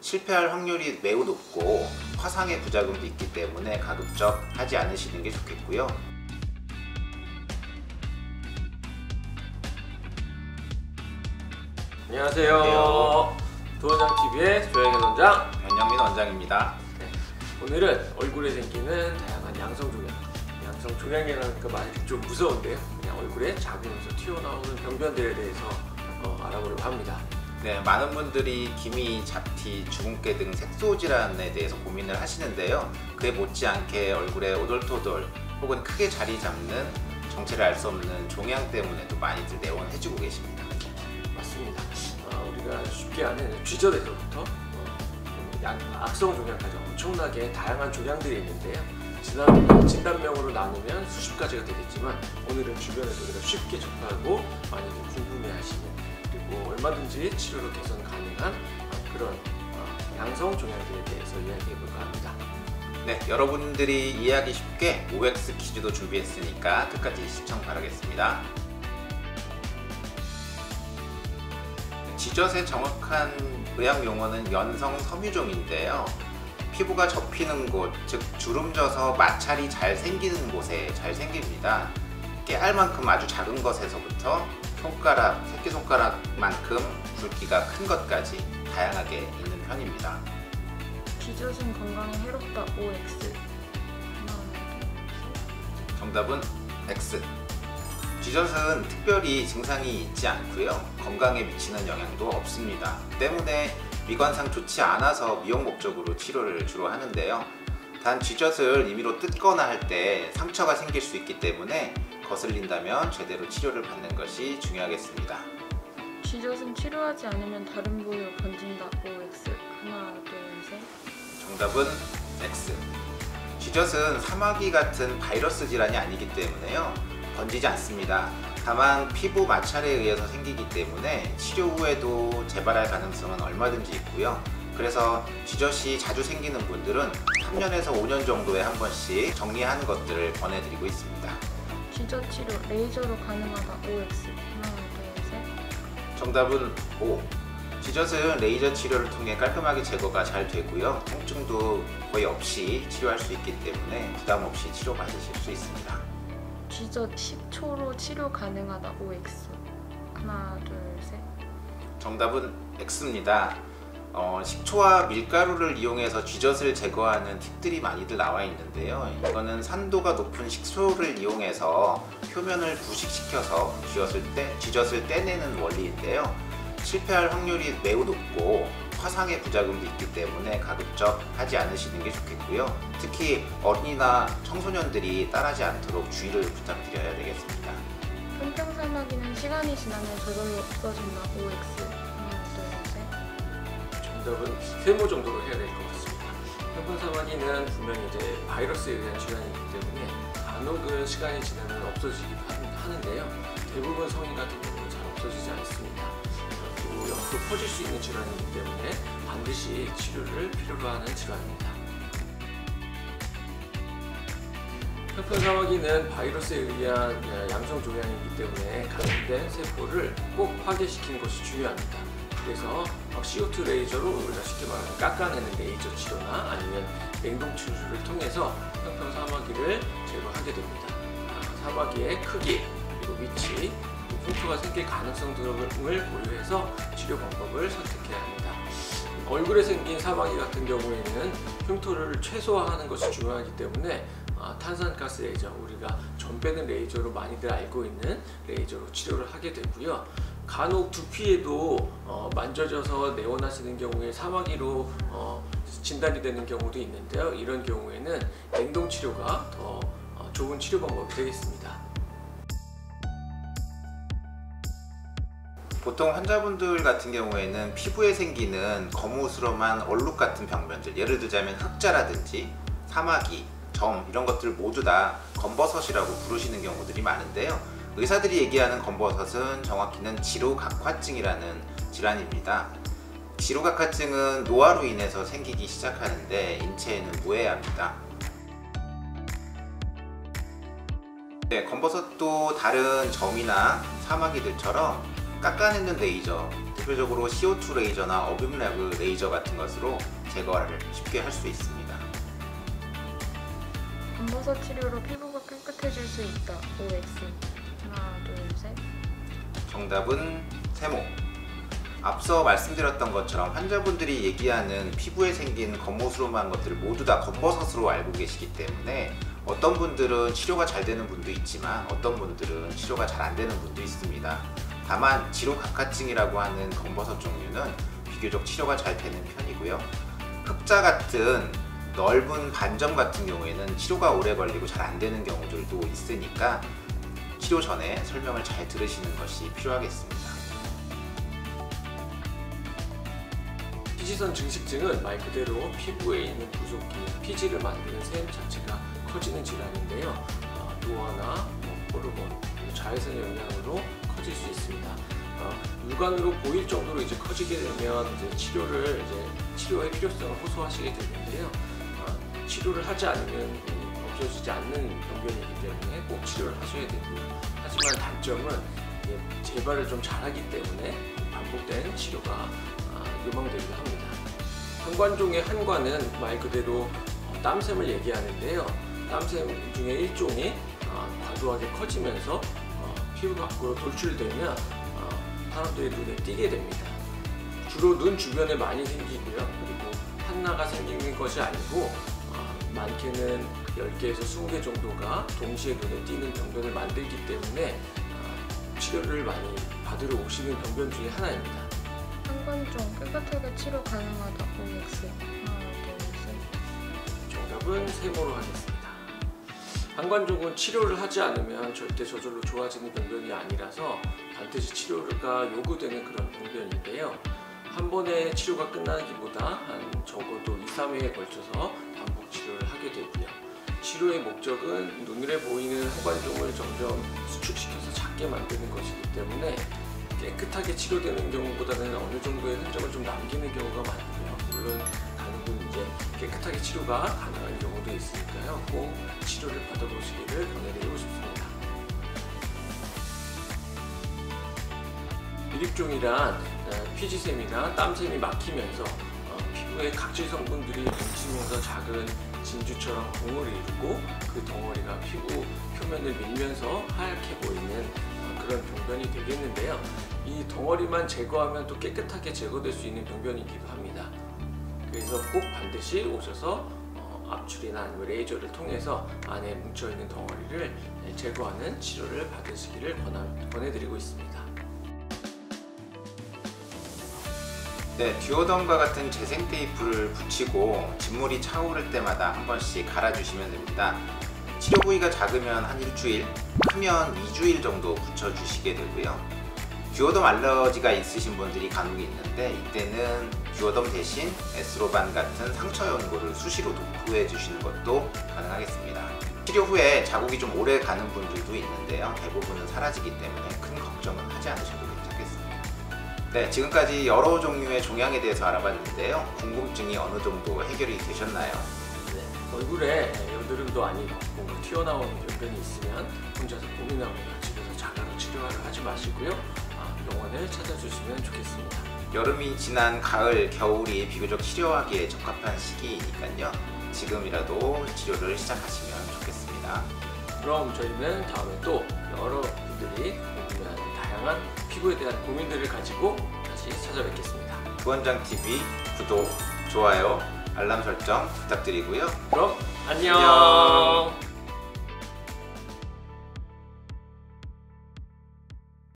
실패할 확률이 매우 높고 화상의 부작용도 있기 때문에 가급적 하지 않으시는 게 좋겠고요. 안녕하세요. 도원장TV의 조영현 원장, 변영민 원장입니다. 오늘은 얼굴에 생기는 다양한 양성종양, 양성종양이라니까 말이 좀 무서운데요. 그냥 얼굴에 작으면서 튀어나오는 병변들에 대해서 알아보려고 합니다. 네, 많은 분들이 기미, 잡티, 주근깨 등 색소 질환에 대해서 고민을 하시는데요. 그에 못지않게 얼굴에 오돌토돌 혹은 크게 자리 잡는 정체를 알 수 없는 종양 때문에도 많이들 내원해주고 계십니다. 맞습니다. 우리가 쉽게 아는 쥐젖에서부터 악성 종양까지 엄청나게 다양한 종양들이 있는데요. 진단명으로 나누면 수십 가지가 되겠지만 오늘은 주변에서 우리가 쉽게 접하고 많이들 궁금해하시는, 그리고 얼마든지 치료로 개선 가능한 그런 양성 종양들에 대해서 이야기해볼까 합니다. 네, 여러분들이 이해하기 쉽게 OX 퀴즈도 준비했으니까 끝까지 시청 바라겠습니다. 쥐젖의 정확한 의학 용어는 연성 섬유종인데요. 피부가 접히는 곳, 즉 주름져서 마찰이 잘 생기는 곳에 잘 생깁니다. 깨알만큼 아주 작은 것에서부터 손가락, 새끼손가락만큼 굵기가 큰 것까지 다양하게 있는 편입니다. 쥐젖은 건강에 해롭다. OX. 정답은 X. 쥐젖은 특별히 증상이 있지 않고요. 건강에 미치는 영향도 없습니다. 때문에 미관상 좋지 않아서 미용 목적으로 치료를 주로 하는데요. 단 쥐젖을 임의로 뜯거나 할 때 상처가 생길 수 있기 때문에 거슬린다면 제대로 치료를 받는 것이 중요하겠습니다. 쥐젖은 치료하지 않으면 다른 부위로 번진다. OX. 하나, 둘, 셋. 정답은 X. 쥐젖은 사마귀 같은 바이러스 질환이 아니기 때문에요. 번지지 않습니다. 다만 피부 마찰에 의해서 생기기 때문에 치료 후에도 재발할 가능성은 얼마든지 있고요. 그래서 쥐젖이 자주 생기는 분들은 3년에서 5년 정도에 한 번씩 정리하는 것들을 권해드리고 있습니다. 쥐젖 치료 레이저로 가능하다. OX. 하나, 둘, 셋. 정답은 O. 쥐젖은 레이저 치료를 통해 깔끔하게 제거가 잘 되고요. 통증도 거의 없이 치료할 수 있기 때문에 부담 없이 치료받으실 수 있습니다. 쥐젖 10초로 치료 가능하다. OX. 하나, 둘, 셋. 정답은 X입니다. 식초와 밀가루를 이용해서 쥐젖을 제거하는 팁들이 많이들 나와 있는데요. 이거는 산도가 높은 식초를 이용해서 표면을 부식시켜서 쥐젖을 떼내는 원리인데요. 실패할 확률이 매우 높고 화상의 부작용도 있기 때문에 가급적 하지 않으시는 게 좋겠고요. 특히 어린이나 청소년들이 따라하지 않도록 주의를 부탁드려야 되겠습니다. 편평사마귀는 시간이 지나면 저절로 없어진다. OX. 하나, 둘, 셋. 정답은 세모 정도로 해야 될 것 같습니다. 편평사마귀는 분명히 이제 바이러스에 의한 질환이기 때문에 간혹은 시간이 지나면 없어지기도 하는데요. 대부분 성인 같은 경우는 잘 없어지지 않습니다. 또 옆으로 퍼질 수 있는 질환이기 때문에 반드시 치료를 필요로 하는 질환입니다. 편평사마귀는 바이러스에 의한 양성 종양이기 때문에 감염된 세포를 꼭 파괴시키는 것이 중요합니다. 그래서 CO2 레이저로 우리가 쉽게 말하면 깎아내는 레이저 치료나 아니면 냉동 치료를 통해서 편평사마귀를 제거하게 됩니다. 사마귀의 크기, 그리고 위치, 흉터가 생길 가능성 등을 고려해서 치료 방법을 선택해야 합니다. 얼굴에 생긴 사마귀 같은 경우에는 흉터를 최소화하는 것이 중요하기 때문에 탄산가스 레이저, 우리가 전 빼는 레이저로 많이들 알고 있는 레이저로 치료를 하게 되고요. 간혹 두피에도 만져져서 내원하시는 경우에 사마귀로 진단이 되는 경우도 있는데요. 이런 경우에는 냉동 치료가 더 좋은 치료 방법이 되겠습니다. 보통 환자분들 같은 경우에는 피부에 생기는 거무스름한 얼룩 같은 병변들, 예를 들자면 흑자라든지 사마귀, 점 이런 것들을 모두 다 검버섯이라고 부르시는 경우들이 많은데요. 의사들이 얘기하는 검버섯은 정확히는 지루각화증이라는 질환입니다. 지루각화증은 노화로 인해서 생기기 시작하는데 인체에는 무해합니다. 네, 검버섯도 다른 점이나 사마귀들처럼 깎아내는 레이저, 대표적으로 CO2 레이저나 어빔랩 레이저 같은 것으로 제거를 쉽게 할 수 있습니다. 검버섯 치료로 피부가 깨끗해질 수 있다. OX. 하나, 둘, 셋. 정답은 세모. 앞서 말씀드렸던 것처럼 환자분들이 얘기하는 피부에 생긴 겉모스름한 것들을 모두 다 검버섯으로 알고 계시기 때문에 어떤 분들은 치료가 잘 되는 분도 있지만 어떤 분들은 치료가 잘 안 되는 분도 있습니다. 다만 지루각화증이라고 하는 검버섯 종류는 비교적 치료가 잘 되는 편이고요. 흑자 같은 넓은 반점 같은 경우에는 치료가 오래 걸리고 잘 안 되는 경우들도 있으니까 치료 전에 설명을 잘 들으시는 것이 필요하겠습니다. 피지선 증식증은 말 그대로 피부에 있는 부속기인 피지를 만드는 샘 자체가 커지는 질환인데요. 노화나 호르몬, 자외선 영향으로 커질 수 있습니다. 육안으로 보일 정도로 이제 커지게 되면 이제 치료의 필요성을 호소하시게 되는데요. 치료를 하지 않으면 없어지지 않는 병변이기 때문에 꼭 치료를 하셔야 되고요. 하지만 단점은 재발을 좀 잘하기 때문에 반복된 치료가 요망되기도 합니다. 한관종의 한관은 말 그대로 땀샘을 얘기하는데요. 땀샘 중에 일종이 과도하게 커지면서 피부 밖으로 돌출되면 사람들의 눈에 띄게 됩니다. 주로 눈 주변에 많이 생기고요. 그리고 하나가 생기는 것이 아니고 많게는 10개에서 20개 정도가 동시에 눈에 띄는 병변을 만들기 때문에 치료를 많이 받으러 오시는 병변 중에 하나입니다. 한관종 깨끗하게 치료 가능하다. OX. 하나, 둘, 셋. 정답은 세모로 하겠습니다. 한관종은 치료를 하지 않으면 절대 저절로 좋아지는 병변이 아니라서 반드시 치료가 요구되는 그런 병변인데요. 한 번에 치료가 끝나기보다 한 적어도 2-3회에 걸쳐서 반복 치료를 하게 되고요. 치료의 목적은 눈에 보이는 한관종을 점점 수축시켜서 작게 만드는 것이기 때문에 깨끗하게 치료되는 경우보다는 어느 정도의 흔적을 좀 남기는 경우가 많고요. 물론 간혹은 이제 깨끗하게 치료가 가능한 경우도 있으니까요. 꼭 치료를 받아보시기를 권해드리고 싶습니다. 미립종이란 피지샘이나 땀샘이 막히면서 피부에 각질 성분들이 뭉치면서 작은 진주처럼 덩어리를 이루고 그 덩어리가 피부 표면을 밀면서 하얗게 보이는 그런 병변이 되겠는데요. 이 덩어리만 제거하면 또 깨끗하게 제거될 수 있는 병변이기도 합니다. 그래서 꼭 반드시 오셔서 압출이나 아니면 레이저를 통해서 안에 뭉쳐있는 덩어리를 제거하는 치료를 받으시기를 권해드리고 있습니다. 네, 듀오덤과 같은 재생 테이프를 붙이고 진물이 차오를 때마다 한 번씩 갈아주시면 됩니다. 치료 부위가 작으면 한 일주일, 크면 2주일 정도 붙여주시게 되고요. 듀오덤 알러지가 있으신 분들이 간혹 있는데 이때는 듀오덤 대신 에스로반 같은 상처 연고를 수시로 도포해 주시는 것도 가능하겠습니다. 치료 후에 자국이 좀 오래 가는 분들도 있는데요. 대부분은 사라지기 때문에 큰 걱정은 하지 않으셔도 괜찮겠습니다. 네, 지금까지 여러 종류의 종양에 대해서 알아봤는데요. 궁금증이 어느 정도 해결이 되셨나요? 네, 얼굴에 여드름도 아니고 뭔가 튀어나오는 병변이 있으면 혼자서 고민하거나 집에서 자가로 치료를 하지 마시고요. 병원을 찾아주시면 좋겠습니다. 여름이 지난 가을, 겨울이 비교적 치료하기에 적합한 시기이니까요. 지금이라도 치료를 시작하시면 좋겠습니다. 그럼 저희는 다음에 또 여러분들이 궁금해하는 다양한 피부에 대한 고민들을 가지고 다시 찾아뵙겠습니다. 부원장TV 구독, 좋아요, 알람 설정 부탁드리고요. 그럼 안녕.